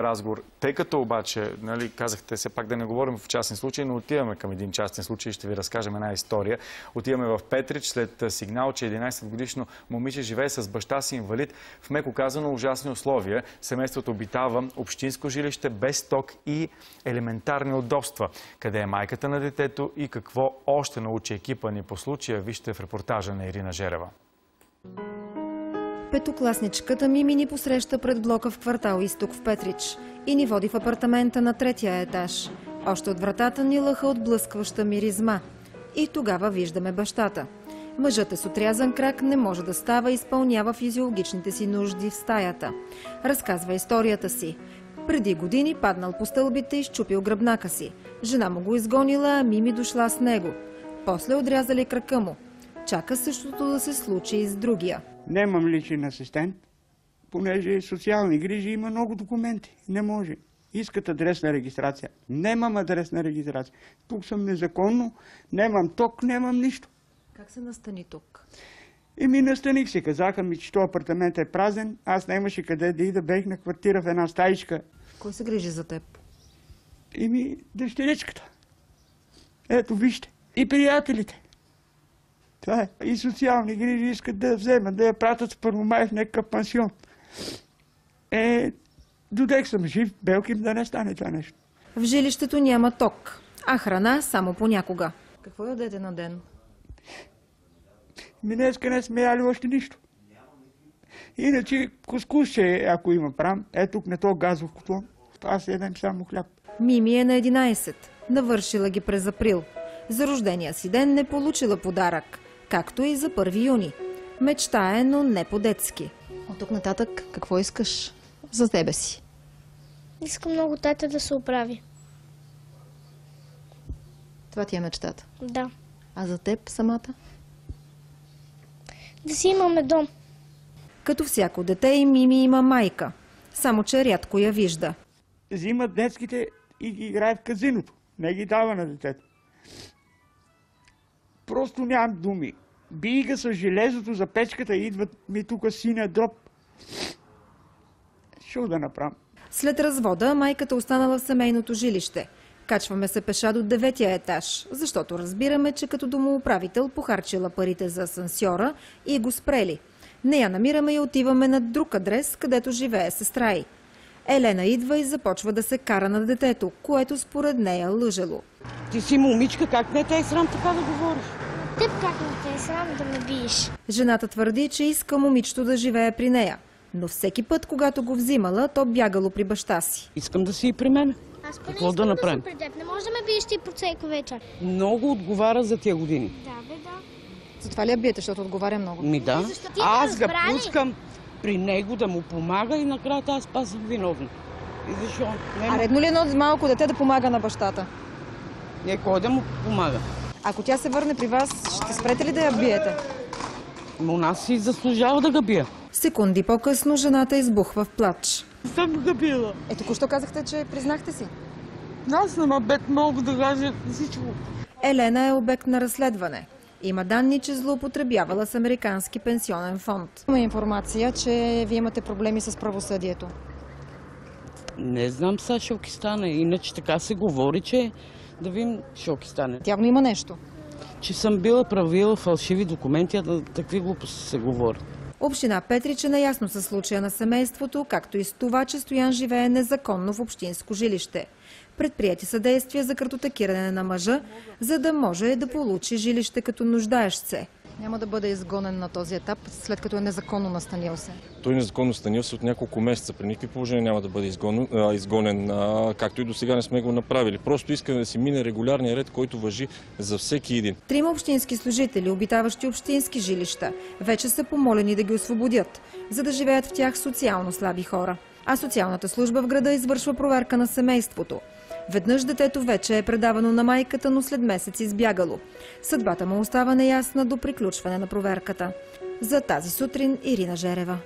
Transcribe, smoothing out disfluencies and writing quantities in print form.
разговор. Тъй като обаче, нали, казахте все пак да не говорим в частен случай, но отиваме към един частен случай и ще ви разкажем една история. Отиваме в Петрич след сигнал, че 11-годишно момиче живее с баща си инвалид в меко казано ужасни условия. Семейството обитава общинско жилище без ток и елементарни удобства. Къде е майката на детето и какво още научи екипа ни по случая, вижте в репортажа на Ирина Жерева. Петокласничката Мими ни посреща пред блока в квартал Изток в Петрич и ни води в апартамента на третия етаж. Още от вратата ни лъха отблъскваща миризма. И тогава виждаме бащата. Мъжът е с отрязан крак, не може да става и изпълнява физиологичните си нужди в стаята. Разказва историята си. Преди години паднал по стълбите и счупил гръбнака си. Жена му го изгонила, а Мими дошла с него. После отрязали крака му. Чака същото да се случи и с другия. Нямам личен асистент, понеже социални грижи има много документи. Не може. Искат адресна регистрация. Нямам адресна регистрация. Тук съм незаконно, нямам ток, нямам нищо. Как се настани тук? Настаних се. Казаха ми, че този апартамент е празен. Аз нямаше къде да ида, бех на квартира в една стаичка. Кой се грижи за теб? Дъщеричката. Ето, вижте. И приятелите. Това е. И социални грижи искат да я вземат, да я пратят с Първомай в някакъв пансион. Додех съм жив, белки да не стане това нещо. В жилището няма ток, а храна само понякога. Какво ядете на ден? Днеска не сме яли още нищо. Иначе кускусче, ако има прам, тук на то газов котлон, аз ядем само хляб. Мими е на 11. Навършила ги през април. За рождения си ден не получила подарък, както и за 1 юни. Мечтае, но не по-детски. От тук нататък какво искаш за себе си? Искам много тата да се оправи. Това ти е мечтата? Да. А за теб самата? Да си имаме дом. Като всяко дете и Мими има майка, само че рядко я вижда. Взимат детските и ги играят в казиното. Не ги дава на детето. Просто нямам думи. Бий ga с железото за печката и идват ми тук синя дроб. Шо да направим? След развода майката останала в семейното жилище. Качваме се пеша до 9-я етаж, защото разбираме, че като домоуправител похарчила парите за асансьора и го спрели. Не я намираме и отиваме на друг адрес, където живее сестра й. Елена идва и започва да се кара на детето, което според нея лъжело. Ти си момичка, как не те е срам така да говориш? Теб как не те е срам да ме биеш? Жената твърди, че иска момичето да живее при нея, но всеки път, когато го взимала, то бягало при баща си. Искам да си и при мен. Аз какво да направим? Да съм при теб. Не може да ме биеш ти по всеки вечер. Много отговаря за тия години. Да, бе, да. Затова ли я биете, защото отговаря много? Да. Аз го пускам при него да му помага и накрая аз пак съм виновна. И защо? А редно ли едно малко дете да помага на бащата? Кой да му помага? Ако тя се върне при вас, ще спрете ли да я биете? У нас си заслужава да го бия. Секунди по-късно жената избухва в плач. Съм го била. Току-що казахте, че признахте си. Аз съм обект, мога да кажа всичко. Елена е обект на разследване. Има данни, че злоупотребявала с американски пенсионен фонд. Има информация, че вие имате проблеми с правосъдието. Не знам сега шоки стане. Иначе така се говори, че да видим шоки стане. Явно има нещо. Че съм била правила фалшиви документи, а такви глупости се говори. Община Петрич е наясно със случая на семейството, както и с това, че Стоян живее незаконно в общинско жилище. Предприяти са действия за картотекиране на мъжа, за да може да получи жилище като нуждаещ се. Няма да бъде изгонен на този етап, след като е незаконно настанил се. Той незаконно настанил се от няколко месеца. При никакви положения няма да бъде изгонен, както и до сега не сме го направили. Просто искаме да си мине регулярния ред, който важи за всеки един. 3 общински служители, обитаващи общински жилища, вече са помолени да ги освободят, за да живеят в тях социално слаби хора. А социалната служба в града извършва проверка на семейството. Веднъж детето вече е предавано на майката, но след месец избягало. Съдбата му остава неясна до приключване на проверката. За тази сутрин Ирина Жерева.